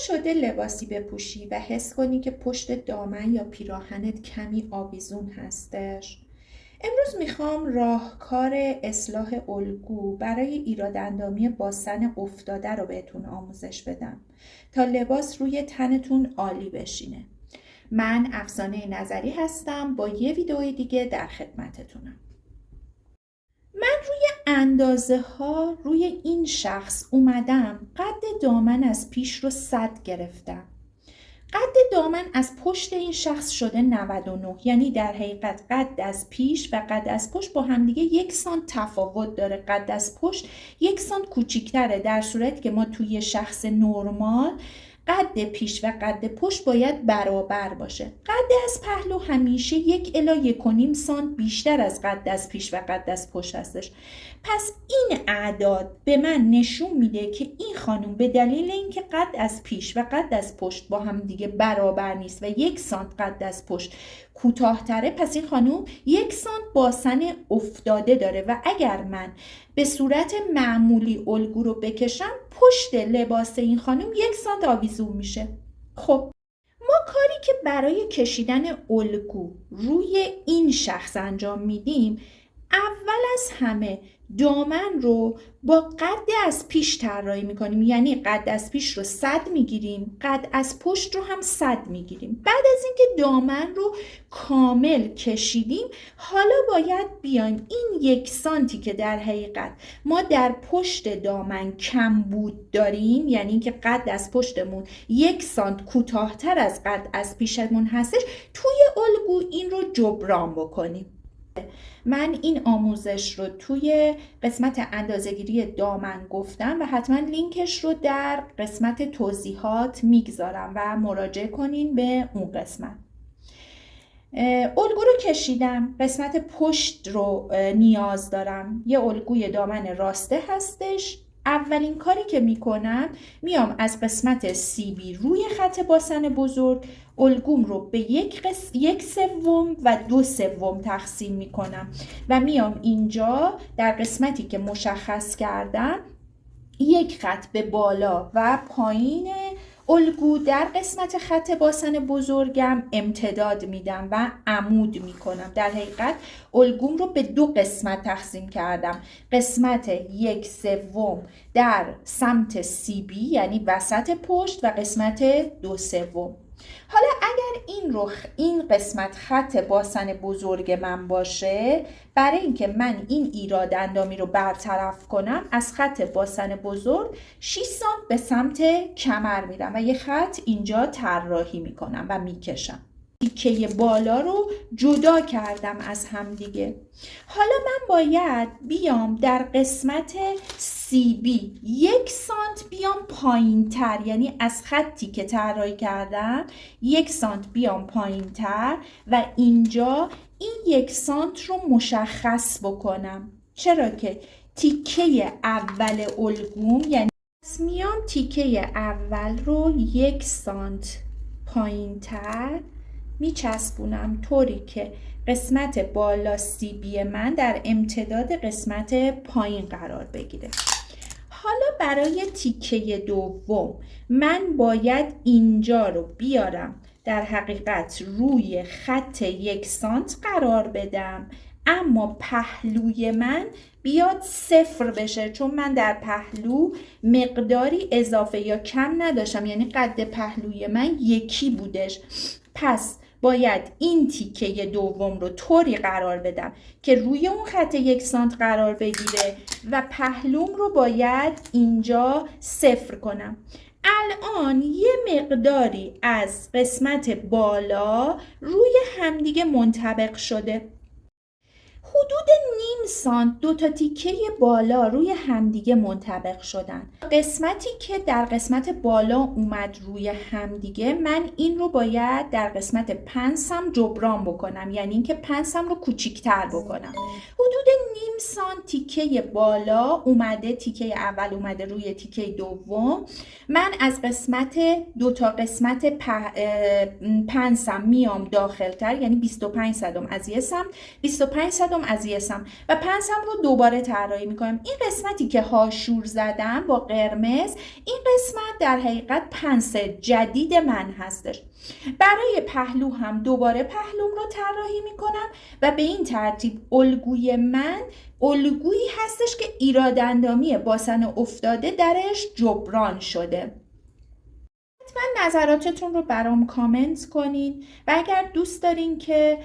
شده لباسی بپوشی و حس کنی که پشت دامن یا پیراهنت کمی آویزون هستش. امروز میخوام راهکار اصلاح الگو برای ایراداندامی باسن افتاده رو بهتون آموزش بدم تا لباس روی تنتون عالی بشینه. من افسانه نظری هستم، با یه ویدئوی دیگه در خدمتتونم. من روی اندازه ها روی این شخص اومدم قد دامن از پیش رو 100 گرفتم. قد دامن از پشت این شخص شده 99، یعنی در حقیقت قد از پیش و قد از پشت با همدیگه 1 سانت تفاوت داره. قد از پشت 1 سانت کوچیک‌تره، در صورتی که ما توی شخص نرمال قد پیش و قد پشت باید برابر باشه. قد از پهلو همیشه 1 الی 1.5 سانت بیشتر از قد از پیش و قد از پشت هستش. پس این اعداد به من نشون میده که این خانم به دلیل اینکه قد از پیش و قد از پشت با هم دیگه برابر نیست و 1 سانت قد از پشت کوتاه‌تره، پس این خانم 1 سانت باسن افتاده داره و اگر من به صورت معمولی الگو رو بکشم پشت لباس این خانم 1 سانت آویزون میشه. خب ما کاری که برای کشیدن الگو روی این شخص انجام میدیم، اول از همه دامن رو با قد از پیش طراحی میکنیم، یعنی قد از پیش رو 100 میگیریم، قد از پشت رو هم 100 میگیریم. بعد از اینکه دامن رو کامل کشیدیم، حالا باید بیایم این 1 سانتی که در حقیقت ما در پشت دامن کم بود داریم، یعنی اینکه قد از پشتمون 1 سانت کوتاه‌تر از قد از پیشمون هستش، توی الگو این رو جبران بکنیم. من این آموزش رو توی قسمت اندازه‌گیری دامن گفتم و حتما لینکش رو در قسمت توضیحات میگذارم و مراجعه کنین به اون قسمت. الگو رو کشیدم، قسمت پشت رو نیاز دارم. یه الگوی دامن راسته هستش. اولین کاری که میکنم میام از قسمت CB روی خط باسن بزرگ الگوم رو به 1/3 و 2/3 تقسیم میکنم و میام اینجا در قسمتی که مشخص کردم 1 خط به بالا و پایین الگو در قسمت خط باسن بزرگم امتداد میدم و عمود میکنم. در حقیقت الگوم رو به 2 قسمت تقسیم کردم. قسمت 1/3 در سمت CB یعنی وسط پشت و قسمت 2/3. حالا اگر این قسمت خط باسن بزرگ من باشه، برای اینکه من این ایراد اندامی رو برطرف کنم از خط باسن بزرگ 6 سانت به سمت کمر میرم و یه خط اینجا طراحی میکنم و میکشم. تیکه بالا رو جدا کردم از هم دیگه. حالا من باید بیام در قسمت CB 1 سانت بیام پایین تر، یعنی از خطی که طراحی کردم 1 سانت بیام پایین تر و اینجا این 1 سانت رو مشخص بکنم. چرا که تیکه اول الگوم، یعنی میام تیکه اول رو 1 سانت پایین تر میچسبونم طوری که قسمت بالا CB من در امتداد قسمت پایین قرار بگیره. حالا برای تیکه دوم من باید اینجا رو بیارم در حقیقت روی خط 1 سانت قرار بدم، اما پهلوی من بیاد 0 بشه، چون من در پهلو مقداری اضافه یا کم نداشتم، یعنی قد پهلوی من 1 بودش. پس باید این تیکه دوم رو طوری قرار بدم که روی اون خط 1 سانت قرار بگیره و پهلوم رو باید اینجا 0 کنم. الان یه مقداری از قسمت بالا روی همدیگه منطبق شده. حدود نیم سانت 2 تا تیکه بالا روی همدیگه منطبق شدن. قسمتی که در قسمت بالا اومد روی همدیگه، من این رو باید در قسمت پنسم جبران بکنم، یعنی اینکه پنسم رو کوچیک‌تر بکنم. حدود نیم سانت تیکه بالا اومده، تیکه اول اومده روی تیکه دوم. من از قسمت 2 تا قسمت پنسم میام داخلتر، یعنی 25 صدم از یه سمت، 25 صدم هفتم از یسم و پنسم رو دوباره طراحی میکنم. این قسمتی که هاشور زدم با قرمز، این قسمت در حقیقت پنس جدید من هستش. برای پهلو هم دوباره پهلوم رو طراحی میکنم و به این ترتیب الگوی من الگویی هستش که ایراداندامی باسن افتاده درش جبران شده. حتما نظراتتون رو برام کامنت کنین و اگر دوست دارین که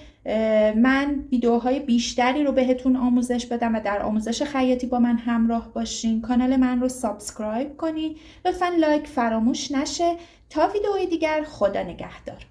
من ویدیوهای بیشتری رو بهتون آموزش بدم و در آموزش خیاطی با من همراه باشین، کانال من رو سابسکرایب کنین. لطفا لایک فراموش نشه. تا ویدیوی دیگر، خدا نگهدار.